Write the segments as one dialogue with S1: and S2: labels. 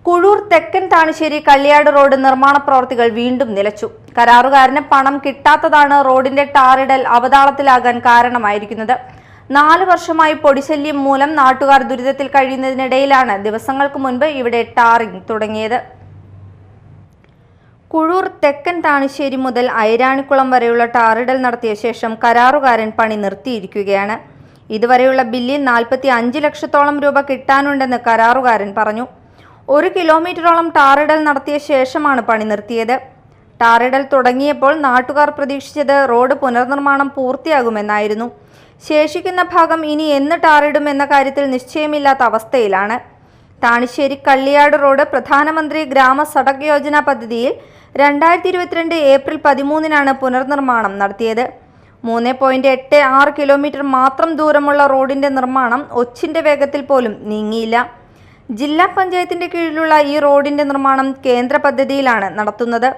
S1: കുഴൂർ തെക്കൻ താണിശ്ശേരി കള്ളിയാട് റോഡ് നിർമ്മാണ പ്രവൃത്തികൾ വീണ്ടും നിലച്ചു. കരാറുകാരന് പണം കിട്ടാത്തതാണ് റോഡിന്റെ ടാറിടൽ അവതാളത്തിലാകാൻ കാരണമായിരിക്കുന്നത്. 4 വർഷമായി പൊടിശല്യം മൂലം നാട്ടുകാർ ദുരിതത്തിൽ കഴിയുന്നതിനിടയിലാണ് ദിവസങ്ങൾക്ക് മുൻപ് ഇവിടെ ടാറിംഗ് തുടങ്ങിയത്. കുഴൂർ തെക്കൻ താണിശ്ശേരി മുതൽ ഐരാണിക്കുളം വരെയുള്ള ടാറിടൽ നടത്തിയ ശേഷം കരാറുകാരൻ പണി നിർത്തിയിരിക്കുകയാണ്. ഇതുവരെയുള്ള ബില്ലിൽ 45 ലക്ഷത്തോളം രൂപ കിട്ടാനുണ്ടെന്ന് കരാറുകാരൻ പറഞ്ഞു. 1 കിലോമീറ്ററോളം ടാറിടൽ നടത്തിയ ശേഷമാണ് പണി നിർത്തിയത്. ടാറിടൽ തുടങ്ങിയപ്പോൾ നാട്ടുകാർ പ്രതീക്ഷിച്ചത് റോഡ് പുനർനിർമ്മാണം പൂർത്തിയാകുമെന്നായിരുന്നു. ശേഷിക്കുന്ന ഭാഗം ഇനി എന്ന് ടാറിടും എന്ന കാര്യത്തിൽ നിശ്ചയമില്ലാത്ത അവസ്ഥയിലാണ്. താണിശ്ശേരി കള്ളിയാട് റോഡ് പ്രധാനമന്ത്രി ഗ്രാമ സഡക് യോജന പദ്ധതിയിൽ 2022 ഏപ്രിൽ 13-നാണ് പുനർനിർമ്മാണം നടത്തിയത്. 3.86 കിലോമീറ്റർ മാത്രം ദൂരമുള്ള റോഡിന്റെ നിർമ്മാണം ഒച്ചിന്റെ വേഗത്തിൽ പോലും നീങ്ങിയില്ല. ജില്ലാ പഞ്ചായത്തിന്റെ കീഴിലുള്ള ഈ റോഡിന്റെ നിർമ്മാണം കേന്ദ്ര പദ്ധതിയിലാണ് നടത്തുന്നത്.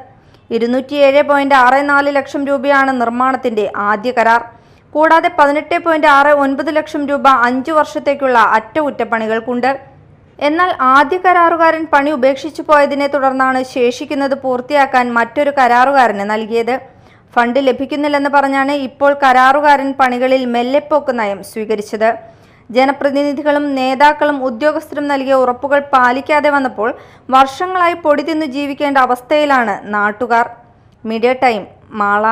S1: 207.64 ലക്ഷം രൂപയാണ് നിർമ്മാണത്തിന്റെ ആദ്യ കരാർ. കൂടാതെ 18.69 ലക്ഷം രൂപ 5 വർഷത്തേക്കുള്ള അറ്റകുറ്റപ്പണികൾക്കുണ്ട്. എന്നാൽ ആദ്യ കരാറുകാരൻ പണി ഉപേക്ഷിച്ചു പോയതിനെ തുടർന്നാണ് ശേഷിക്കുന്നത് പൂർത്തിയാക്കാൻ മറ്റൊരു കരാറുകാരന് നൽകിയത്. ഫണ്ട് ലഭിക്കുന്നില്ലെന്ന് പറഞ്ഞാണ് ഇപ്പോൾ കരാറുകാരൻ പണികളിൽ മെല്ലെപ്പോക്ക് നയം സ്വീകരിച്ചത്. ജനപ്രതിനിധികളും നേതാക്കളും ഉദ്യോഗസ്ഥരും നൽകിയ ഉറപ്പുകൾ പാലിക്കാതെ വന്നപ്പോൾ വർഷങ്ങളായി പൊടി തിന്നു ജീവിക്കേണ്ട അവസ്ഥയിലാണ് നാട്ടുകാർ. Media time, Mala.